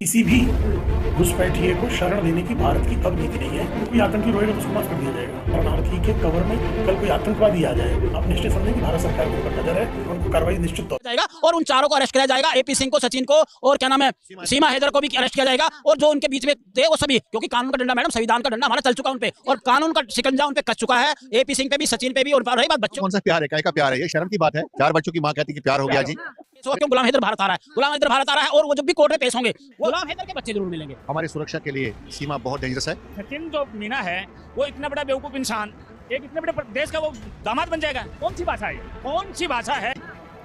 किसी भी घुसपैठिए को शरण देने की भारत की अब नीति नहीं है। कोई आतंकी रोएगा तो उसको माफ कर दिया जाएगा। शरणार्थी के कवर में कल कोई आतंकवादी आ जाए, आप निश्चित समझें कि भारत सरकार के ऊपर नजर है, उनको कार्रवाई निश्चित तौर जाएगा और उन चारों को अरेस्ट किया जाएगा। एपी सिंह को, सचिन को और क्या नाम है सीमा हैदर को भी अरेस्ट किया जाएगा। और जो उनके बीच में थे वो सभी, क्योंकि कानून का डंडा मैडम, संविधान का डंडा हमारा चल चुका उन पे और कानून का शिकंजा उन पे कस चुका है। एपी सिंह पे भी, सचिन पे भी। और रही बात बच्चों, कौन सा प्यार है, काय का प्यार है? ये शर्म की बात है। 4 बच्चों की मां कहती कि प्यार हो गया जी। तो क्यों गुलाम हैदर भारत आ रहा है? गुलाम हैदर भारत आ रहा है और वो जब भी कोर्ट में पेश होंगे गुलाम हैदर के बच्चे जरूर मिलेंगे। हमारी सुरक्षा के लिए सीमा बहुत डेंजरस है। सचिन जो मीना है वो इतना बड़ा बेवकूफ इंसान एक इतने बड़े देश का वो दामाद बन जाएगा। कौन सी भाषा है? कौन सी भाषा है?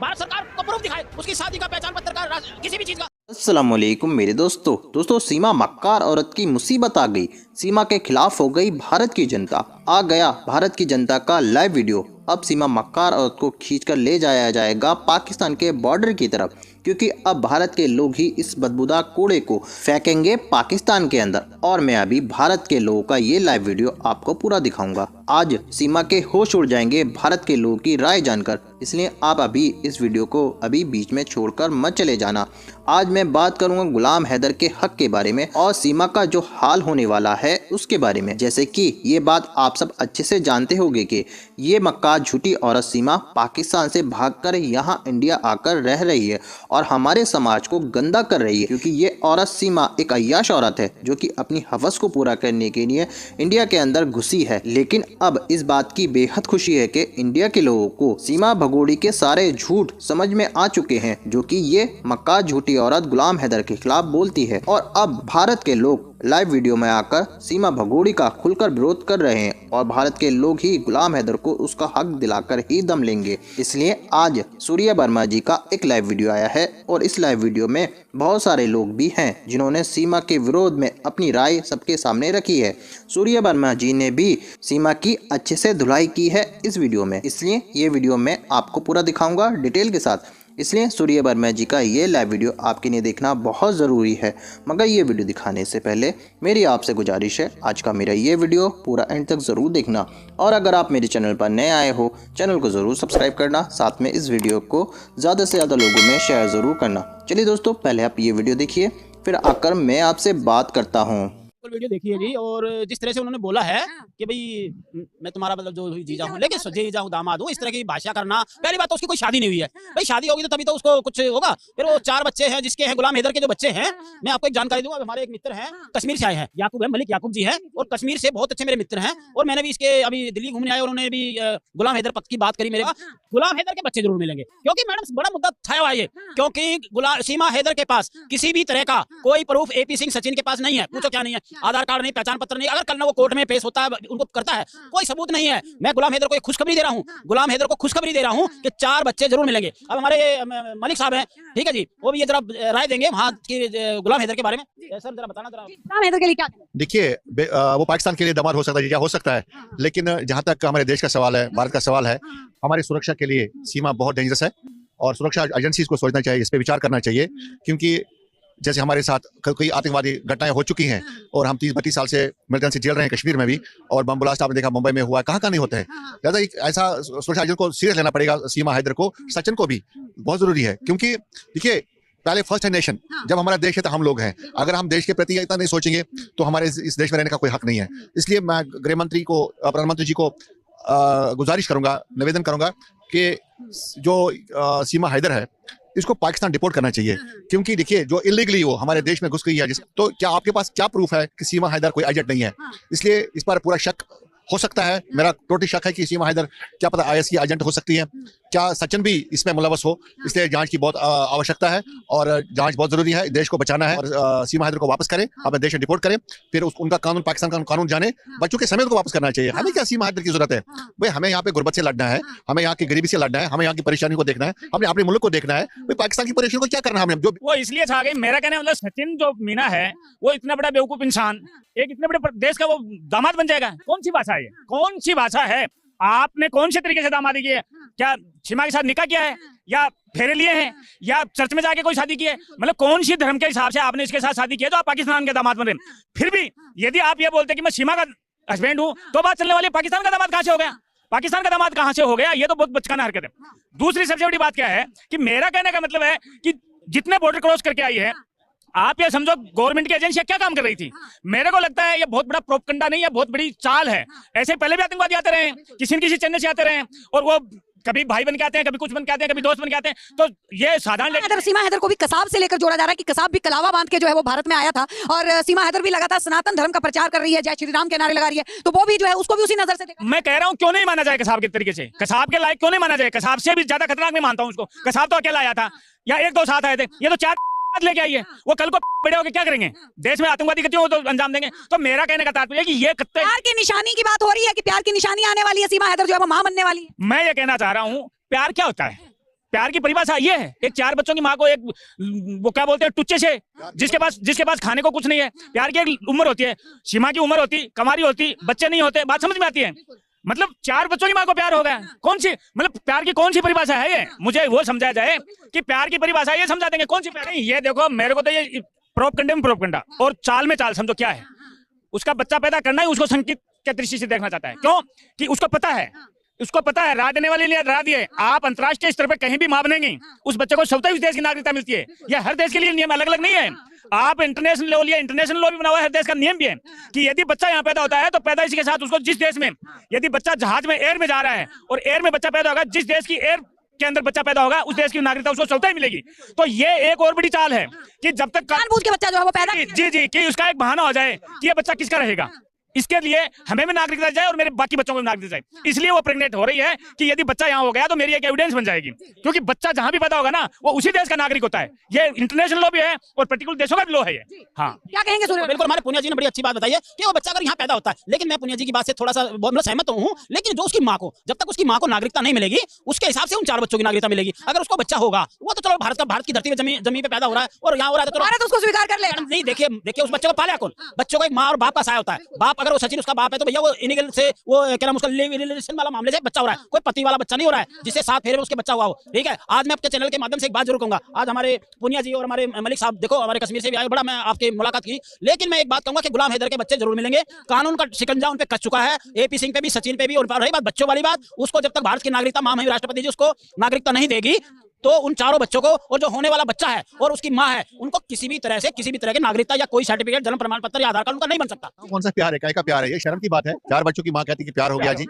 भारत सरकार को प्रूफ दिखाए उसकी शादी का, पहचान पत्र का, किसी भी चीज का। अस्सलामुअलैकुम मेरे दोस्तों सीमा मक्कार औरत की मुसीबत आ गई। सीमा के खिलाफ हो गई भारत की जनता। आ गया भारत की जनता का लाइव वीडियो। अब सीमा मक्कार औरत को खींचकर ले जाया जाएगा पाकिस्तान के बॉर्डर की तरफ, क्योंकि अब भारत के लोग ही इस बदबूदार कूड़े को फेंकेंगे पाकिस्तान के अंदर। और मैं अभी भारत के लोगों का ये लाइव वीडियो आपको पूरा दिखाऊंगा। आज सीमा के होश उड़ जाएंगे भारत के लोगों की राय जानकर, इसलिए आप अभी इस वीडियो को अभी बीच में छोड़कर मत चले जाना। आज मैं बात करूंगा गुलाम हैदर के हक के बारे में और सीमा का जो हाल होने वाला है उसके बारे में। जैसे कि ये बात आप सब अच्छे से जानते होंगे कि ये मक्कार झूठी औरत सीमा पाकिस्तान से भागकर यहाँ इंडिया आकर रह रही है और हमारे समाज को गंदा कर रही है, क्योंकि ये औरत सीमा एक अय्याश औरत है जो कि अपनी हवस को पूरा करने के लिए इंडिया के अंदर घुसी है। लेकिन अब इस बात की बेहद खुशी है कि इंडिया के लोगों को सीमा भगोड़ी के सारे झूठ समझ में आ चुके हैं जो कि ये मक्कार झूठी औरत गुलाम हैदर के खिलाफ बोलती है। और अब भारत के लोग लाइव वीडियो में आकर सीमा भगोड़ी का खुलकर विरोध कर रहे हैं और भारत के लोग ही गुलाम हैदर को उसका हक दिलाकर ही दम लेंगे। इसलिए आज सूर्या वर्मा जी का एक लाइव वीडियो आया है और इस लाइव वीडियो में बहुत सारे लोग भी हैं जिन्होंने सीमा के विरोध में अपनी राय सबके सामने रखी है। सूर्या वर्मा जी ने भी सीमा की अच्छे से धुलाई की है इस वीडियो में, इसलिए ये वीडियो मैं आपको पूरा दिखाऊंगा डिटेल के साथ। इसलिए सूर्या वर्मा जी का ये लाइव वीडियो आपके लिए देखना बहुत ज़रूरी है। मगर ये वीडियो दिखाने से पहले मेरी आपसे गुजारिश है, आज का मेरा ये वीडियो पूरा एंड तक ज़रूर देखना। और अगर आप मेरे चैनल पर नए आए हो, चैनल को ज़रूर सब्सक्राइब करना, साथ में इस वीडियो को ज़्यादा से ज़्यादा लोगों में शेयर ज़रूर करना। चलिए दोस्तों, पहले आप ये वीडियो देखिए, फिर आकर मैं आपसे बात करता हूँ। वीडियो देखिए जी। और जिस तरह से उन्होंने बोला है कि भाई मैं तुम्हारा मतलब जो जीजा हूँ, लेकिन जीजा हूँ, दामाद हूँ, इस तरह की भाषा करना, पहली बात तो उसकी कोई शादी नहीं हुई है। भाई शादी होगी तो तभी तो उसको कुछ होगा। फिर वो 4 बच्चे हैं जिसके हैं, गुलाम हैदर के जो बच्चे हैं, मैं आपको एक जानकारी दूंगा। हमारे एक मित्र हैं, कश्मीर से आए हैं, याकूब है, मलिक याकूब जी हैं, और कश्मीर से बहुत अच्छे मेरे मित्र हैं। और मैंने भी इसके अभी दिल्ली घूमने आए और उन्होंने भी गुलाम हैदर पक्ष की बात करी। मेरे गुलाम हैदर के बच्चे जरूर मिलेंगे, क्योंकि मैडम बड़ा मुद्दा छाया हुआ है, क्योंकि सीमा हैदर के पास किसी भी तरह का कोई प्रूफ एपी सिंह, सचिन के पास नहीं है। पूछो क्या नहीं है? आधार कार्ड नहीं, पहचान पत्र नहीं। अगर कल ना वो कोर्ट में पेश होता है, उनको करता है, कोई सबूत नहीं है। मैं गुलाम हैदर को एक खुशखबरी दे रहा हूँ, गुलाम हैदर को खुशखबरी दे रहा हूँ कि 4 बच्चे जरूर मिलेंगे। अब हमारे मलिक साहब हैं, ठीक है जी, वो भी ये जरा राय देंगे वहाँ की गुलाम हैदर के बारे में। सर जरा बताना जरा गुलाम हैदर के लिए क्या? देखिए, वो पाकिस्तान के लिए दामाद हो सकता है, हो सकता है, लेकिन जहाँ तक हमारे देश का सवाल है, भारत का सवाल है, हमारी सुरक्षा के लिए सीमा बहुत डेंजरस है और सुरक्षा एजेंसीज को सोचना चाहिए, इस पर विचार करना चाहिए। क्योंकि जैसे हमारे साथ कई आतंकवादी घटनाएं हो चुकी हैं और हम 30-32 साल से मिलिटेंसी झेल रहे हैं कश्मीर में भी, और बम ब्लास्ट आपने देखा मुंबई में हुआ है, कहाँ नहीं होते हैं। ज़्यादा एक ऐसा सुरक्षा एजेंट को सीरियस लेना पड़ेगा, सीमा हैदर को, सचिन को भी बहुत जरूरी है। क्योंकि देखिए, पहले फर्स्ट है नेशन, जब हमारा देश है तो हम लोग हैं। अगर हम देश के प्रति इतना नहीं सोचेंगे तो हमारे इस देश में रहने का कोई हक नहीं है। इसलिए मैं गृह मंत्री को, प्रधानमंत्री जी को गुजारिश करूंगा, निवेदन करूंगा कि जो सीमा हैदर है इसको पाकिस्तान डिपोर्ट करना चाहिए। क्योंकि देखिए, जो इलीगली वो हमारे देश में घुस गई है, तो क्या आपके पास क्या प्रूफ है कि सीमा हैदर कोई एजेंट नहीं है? इसलिए इस पर पूरा शक हो सकता है, मेरा टोटली शक है कि सीमा हैदर क्या पता IS की एजेंट हो सकती है, क्या सचिन भी इसमें मुलवस हो। इसलिए जांच की बहुत आवश्यकता है और जांच बहुत जरूरी है, देश को बचाना है। और सीमा हैदर को वापस करें, अपने देश में डिपोर्ट करें, फिर उनका कानून, पाकिस्तान का कानून जाने, बच्चों के समेत को वापस करना चाहिए। हमें क्या सीमा हैदर की जरूरत है? भाई हमें यहाँ पे गुर्बत से लड़ना है, हमें यहाँ की गरीबी से लड़ना है, हमें यहाँ की परेशानी को देखना है, हमें अपने मुल्क को देखना है। भाई पाकिस्तान की परेशानी को क्या करना है हमें? जो वो इसलिए छा गई, मेरा कहने मतलब सचिन जो मीना है वो इतना बड़ा बेवकूफ इंसान एक इतने बड़े देश का वो दामाद बन जाएगा। कौन सी भाषा है? कौन सी भाषा है? आपने कौन से तरीके से दामादी की है? क्या सीमा के साथ निकाह किया है, या फेरे लिए हैं, या चर्च में जाके कोई शादी की है? मतलब कौन सी धर्म के हिसाब से आपने इसके साथ शादी की है तो आप पाकिस्तान के दामाद बन रहे हैं? फिर भी यदि आप ये बोलते कि मैं सीमा का हस्बैंड हूँ, तो बात चलने वाली पाकिस्तान का दामाद कहाँ से हो गया? पाकिस्तान का दामाद कहाँ से हो गया? ये तो बहुत बचकाना हरकत है। दूसरी सबसे बड़ी बात क्या है कि मेरा कहने का मतलब है कि जितने बॉर्डर क्रॉस करके आई है, आप ये समझो गवर्नमेंट की एजेंसियां क्या काम कर रही थी। मेरे को लगता है ये बहुत बड़ा प्रोपगंडा नहीं है, बहुत बड़ी चाल है। ऐसे पहले भी आतंकवादी आते रहे, किसी न किसी चैनल से आते रहे, और वो कभी भाई बन के आते हैं, कभी कुछ बन के आते हैं, कभी दोस्त बन के आते हैं। तो ये साधारण सीमा हैदर को भी कसाब से लेकर जोड़ा जा रहा है कि कसाब भी कलावा बांध के जो है वो भारत में आया था, और सीमा हैदर भी लगातार सनातन धर्म का प्रचार कर रही है, जय श्री राम के नारे लगा रही है, तो वो भी जो है उसको भी उसी नजर से देखा। मैं कह रहा हूँ क्यों नहीं माना जाए कसाब के तरीके से, कसाब के लायक क्यों नहीं माना जाए। कसाब से भी ज्यादा खतरनाक नहीं मानता हूँ उसको। कसाब तो अकेला आया था या एक दो साथ आए थे, ये तो 4 लेके आई है। वो कल को बड़े होकर क्या करेंगे, देश में आतंकवादी गतियों को तो अंजाम देंगे। तो मेरा कहने का तात्पर्य है कि ये प्यार की निशानी की बात हो रही है कि प्यार की निशानी आने वाली है, सीमा हैदर जो है वो मां बनने वाली है। मैं ये कहना चाह रहा हूँ, प्यार क्या होता है। प्यार की परिभाषा ये है, एक 4 बच्चों की माँ को एक वो क्या बोलते हैं टुच्चे से, जिसके पास खाने को कुछ नहीं है। प्यार की एक उम्र होती है, सीमा की उम्र होती, कमारी होती, बच्चे नहीं होते। बात समझ में आती है। मतलब 4 बच्चों की माँ को प्यार हो गया, कौन सी मतलब प्यार की कौन सी परिभाषा है ये, मुझे वो समझाया जाए कि प्यार की परिभाषा ये समझा देंगे कौन सी प्यार है। ये देखो मेरे को तो ये प्रोपगंडा में प्रोपगंडा और चाल में चाल समझो क्या है। उसका बच्चा पैदा करना ही उसको संकेत के दृष्टि से देखना चाहता है। क्यों कि उसको पता है राह देने वाले लिए राह दिए। आप अंतर्राष्ट्रीय स्तर पर कहीं भी मां बनेंगी, उस बच्चे को स्वतः उस देश की नागरिकता मिलती है। यह हर देश के लिए नियम अलग अलग नहीं है। आप इंटरनेशनल लॉ लिया, इंटरनेशनल लॉ भी बना हुआ है, हर देश का नियम भी है कि यदि बच्चा यहाँ पैदा होता है तो पैदाइश के साथ उसको जिस देश में, यदि बच्चा जहाज में एयर में जा रहा है और एयर में बच्चा पैदा होगा, जिस देश की एयर के अंदर बच्चा पैदा होगा उस देश की नागरिकता उसको स्वतः ही मिलेगी। तो ये एक और बड़ी चाल है कि जब तक जानबूझ के बच्चा जो है वो पैदा जी कि उसका एक बहाना हो जाए कि ये बच्चा किसका रहेगा। इसके लिए हमें भी नागरिकता जाए और मेरे बाकी बच्चों को भी नागरिकता जाए। इसलिए वो प्रेग्नेंट हो रही है कि यदि बच्चा यहाँ हो गया तो मेरी एक एविडेंस बन जाएगी, क्योंकि बच्चा जहां भी पैदा होगा ना वो उसी देश का नागरिक होता है। ये इंटरनेशनल लॉ भी है और पर्टिकुलर देशों का भी लॉ है ये। हाँ क्या कहेंगे सूर्य? बिल्कुल, हमारे पुनिया जी ने बड़ी अच्छी बात बताई है कि वो बच्चा अगर यहाँ पैदा होता है, लेकिन मैं पुनिया जी की बात से थोड़ा सा मतलब सहमत हूँ। लेकिन जो उसकी माँ को, जब तक उसकी माँ को नागरिकता नहीं मिलेगी, उसके हिसाब से उन 4 बच्चों की नागरिकता मिलेगी। अगर उसको बच्चा होगा वो तो चलो भारत की धरती पे जमीन पे पैदा हो रहा है और यहाँ हो रहा है तो भारत उसको स्वीकार कर लेगा। नहीं, देखिए उस बच्चे को पाला कौन? बच्चों को एक माँ और बाप का सहाय होता है। बाप अगर वो सचिन उसका बाप है तो भैया वो इलीगल से वो क्या नाम उसका रिलेशन वाला मामले से बच्चा हो रहा है, कोई पति वाला बच्चा नहीं हो रहा है जिससे 7 फेरे में उसके बच्चा हुआ हो। ठीक है, आज मैं आपके चैनल के माध्यम से एक बात जरूर कहूंगा। आज हमारे पुनिया जी और हमारे मलिक साहब देखो हमारे कश्मीर से भी आए, बड़ा मैं आपकी मुलाकात की, लेकिन मैं एक बात कहूंगा कि गुलाम हैदर के बच्चे जरूर मिलेंगे। कानून का शिकंजा उन पे कस चुका है, AP सिंह पे भी, सचिन पे भी। और रही बात बच्चों वाली बात, उसको जब तक भारत की नागरिकता माननीय राष्ट्रपति जी उसको नागरिकता नहीं देगी तो उन 4 बच्चों को और जो होने वाला बच्चा है और उसकी माँ है उनको किसी भी तरह की नागरिकता या कोई सर्टिफिकेट, जन्म प्रमाण पत्र या आधार कार्ड उनका नहीं बन सकता। कौन सा प्यार है, काय का प्यार है? ये शर्म की बात है। 4 बच्चों की माँ कहती है कि प्यार हो गया जी।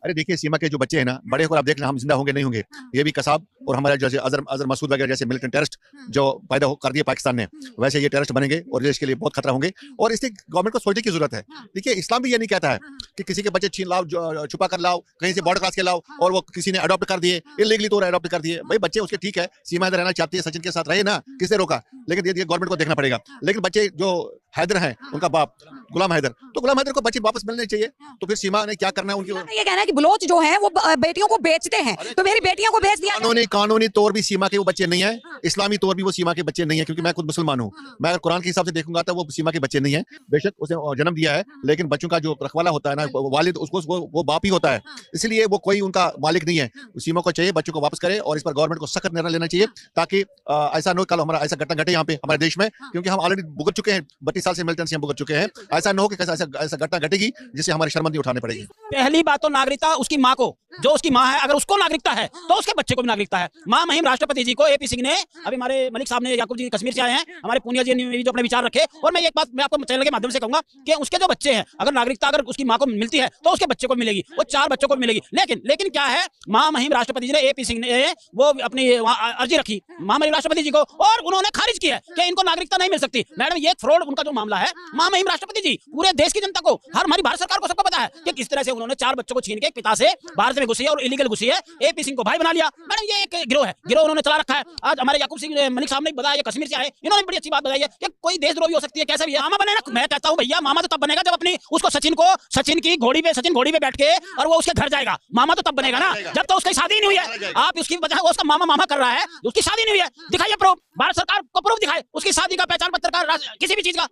अरे देखिए, सीमा के जो बच्चे हैं ना, बड़े होकर आप देख लें हम जिंदा होंगे नहीं होंगे। ये भी कसाब और हमारे जैसे अजहर मसूद वगैरह जैसे मिलिटेंट टेररिस्ट जो पैदा कर दिए पाकिस्तान ने, वैसे ये टेररिस्ट बनेंगे और देश के लिए बहुत खतरा होंगे। और इसकी गवर्नमेंट को सोचने की जरूरत है। देखिए, इस्लाम भी ये नहीं कहता है कि किसी के बच्चे छीन लाओ, छुपा कर लाओ, कहीं से बॉर्डर क्रॉस के लाओ, और वो किसी ने अडॉप्ट कर दिए इलीगली, तो अडॉप्ट कर दिए। भाई बच्चे उसके ठीक है, सीमा रहना चाहती है, सचिन के साथ रहे ना, किसने रोका? लेकिन ये गवर्नमेंट को देखना पड़ेगा। लेकिन बच्चे जो हैदर हैं, उनका बाप गुलाम हैदर, तो गुलाम हैदर को बच्चे वापस मिलने चाहिए। तो फिर सीमा ने क्या करना है? उनकी ये कहना है कि बलोच जो है वो बेटियों को बेचते हैं, तो मेरी बेटियों को बेच दिया। कानूनी तौर भी सीमा के वो बच्चे नहीं है, इस्लामी तौर भी वो सीमा के बच्चे नहीं है, क्योंकि मैं खुद मुसलमान हूँ। मैं अगर कुरान के हिसाब से देखूंगा तो वो सीमा के बच्चे नहीं है। बेशक उसे जन्म दिया है, लेकिन बच्चों का जो रखवाला होता है ना, वालिद उसको वो बाप ही होता है, इसलिए वो कोई उनका मालिक नहीं है। सीमा को चाहिए बच्चों को वापस करे और इस पर गवर्नमेंट को सख्त निर्णय लेना चाहिए, ताकि ऐसा न हो कल हमारा ऐसा घटना घटे यहाँ पे हमारे देश में, क्योंकि हम ऑलरेडी भुगत चुके हैं, 32 साल से मिलिटेंसी हम भुगत चुके हैं। ऐसा न हो कि ऐसा घटना घटेगी जिससे हमारी शर्मिंदगी उठानी पड़ेगी। पहली बात तो नागरिकता उसकी माँ को, जो उसकी माँ है, अगर उसको नागरिकता है तो उसके बच्चे को भी नागरिकता है। माँ महिम राष्ट्रपति जी को AP सिंह ने, अभी हमारे मलिक साहब ने, याकूब जी कश्मीर से आए हैं, हमारे पुनिया जी ने भी जो अपने विचार रखे। और मैं एक बात मैं आपको चैनल के माध्यम से कहूंगा कि उसके जो बच्चे हैं, अगर नागरिकता अगर उसकी माँ को मिलती है तो उसके बच्चे को मिलेगी, वो 4 बच्चों को मिलेगी। लेकिन क्या है, माँ महिम राष्ट्रपति जी ने, AP सिंह ने वो अपनी अर्जी रखी माँ महिम राष्ट्रपति जी को, और उन्होंने खारिज किया कि इनको नागरिकता नहीं मिल सकती। मैडम, ये फ्रॉड उनका जो मामला है, माँ महिम राष्ट्रपति जी पूरे देश की जनता को, हमारी भारत सरकार को सबको पता है कि किस तरह से उन्होंने 4 बच्चों को छीन के पिता से भारत में घुसी है और इलीगल घुसी है, AP सिंह को भाई बना लिया। मैडम, ये एक गिरोह है, गिरोह उन्होंने चला रखा है। आज हमारे याकूब सिंह मलिक साहब ने बताया, ये कश्मीर से आए, इन्होंने बड़ी अच्छी बात बताई है कि कोई देशद्रोही हो सकती है, कैसा भी है, मामा बने ना। मैं कहता हूं भैया, मामा तो तब बनेगा जब अपनी उसको सचिन की घोड़ी पे बैठ के और वो उसके घर जाएगा। मामा तो तब बनेगा ना जब तो उसकी शादी नहीं हुई है। आप उसकी वजह उसका मामा कर रहा है, उसकी शादी नहीं हुई है, दिखाइए प्रूफ, भारत सरकार को प्रूफ दिखाए उसकी शादी का, पहचान पत्र का, किसी भी चीज का।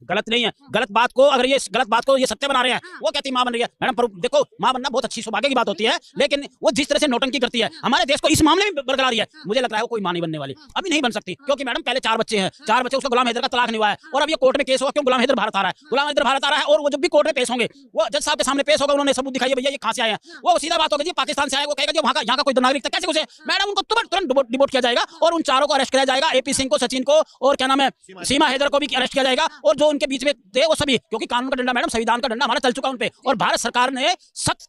गलत नहीं है। गलत बात को अगर ये गलत बात को ये सत्य बना रहे हैं, वो कहती माँ बन रही है। मैडम पर देखो, माँ बनना बहुत अच्छी सौभाग्य की बात होती है, लेकिन वो जिस तरह से नौटंकी करती है हमारे देश को इस मामले में बरकरार रही है, मुझे लग रहा है वो कोई माँ नहीं बनने वाली, अभी नहीं बन सकती। क्योंकि मैडम पहले 4 बच्चे हैं, 4 बच्चे, उसका गुलाम हैदर का तलाक नहीं हुआ है, और अब ये कोर्ट में केस हुआ क्यों? गुलाम हैदर भारत आ रहा है, गुलाम हैदर भारत आ रहा है, और वो जब भी कोर्ट में पेश होंगे, वो जज साहब के सामने पेश होगा, उन्होंने सबूत दिखाई, भैया ये कहां से आए हैं, वो सीधा बात होगी जी पाकिस्तान से आए, वो कहेगा जी वहां का, यहाँ का कोई नागरिक था, कैसे घुसे? मैडम उनको तुरंत डिपोर्ट किया जाएगा, और उन चारों को अरेस्ट किया जाएगा, AP सिंह को, सचिन को, और क्या नाम है, सीमा हैदर को भी अरेस्ट किया जाएगा, और जो उनके बीच में थे वो सभी, क्योंकि कानून का डंडा मैडम, संविधान का डंडा हमारा चल चुका उन पे, और भारत सरकार ने सख्त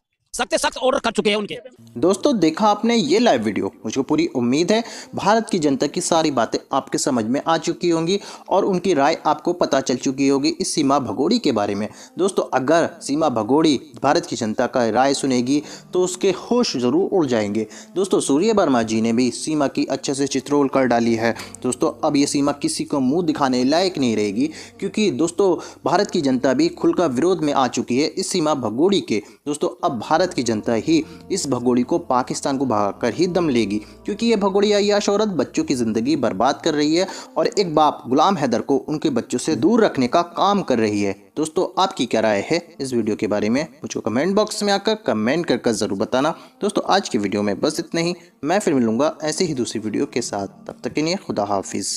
ऑर्डर कर चुके हैं उनके। दोस्तों देखा आपने ये लाइव वीडियो, मुझको पूरी उम्मीद है भारत की जनता की सारी बातें आपके समझ में आ चुकी होंगी और उनकी राय आपको पता चल चुकी होगी इस सीमा भगोड़ी के बारे में। दोस्तों अगर सीमा भगोड़ी भारत की जनता का राय सुनेगी तो उसके होश ज़रूर उड़ जाएंगे। दोस्तों सूर्य वर्मा जी ने भी सीमा की अच्छे से चित्रोल कर डाली है। दोस्तों अब ये सीमा किसी को मुँह दिखाने लायक नहीं रहेगी, क्योंकि दोस्तों भारत की जनता भी खुलकर विरोध में आ चुकी है इस सीमा भगोड़ी के। दोस्तों अब भारत की जनता ही इस भगोड़ी को पाकिस्तान को भगाकर ही दम लेगी, क्योंकि ये भगोड़ी अय्याश औरत बच्चों की जिंदगी बर्बाद कर रही है और एक बाप गुलाम हैदर को उनके बच्चों से दूर रखने का काम कर रही है। दोस्तों आपकी क्या राय है इस वीडियो के बारे में, मुझको कमेंट बॉक्स में आकर कमेंट कर जरूर बताना। दोस्तों आज की वीडियो में बस इतना ही, मैं फिर मिलूंगा ऐसे ही दूसरी वीडियो के साथ, तब तक के लिए खुदा हाफिज।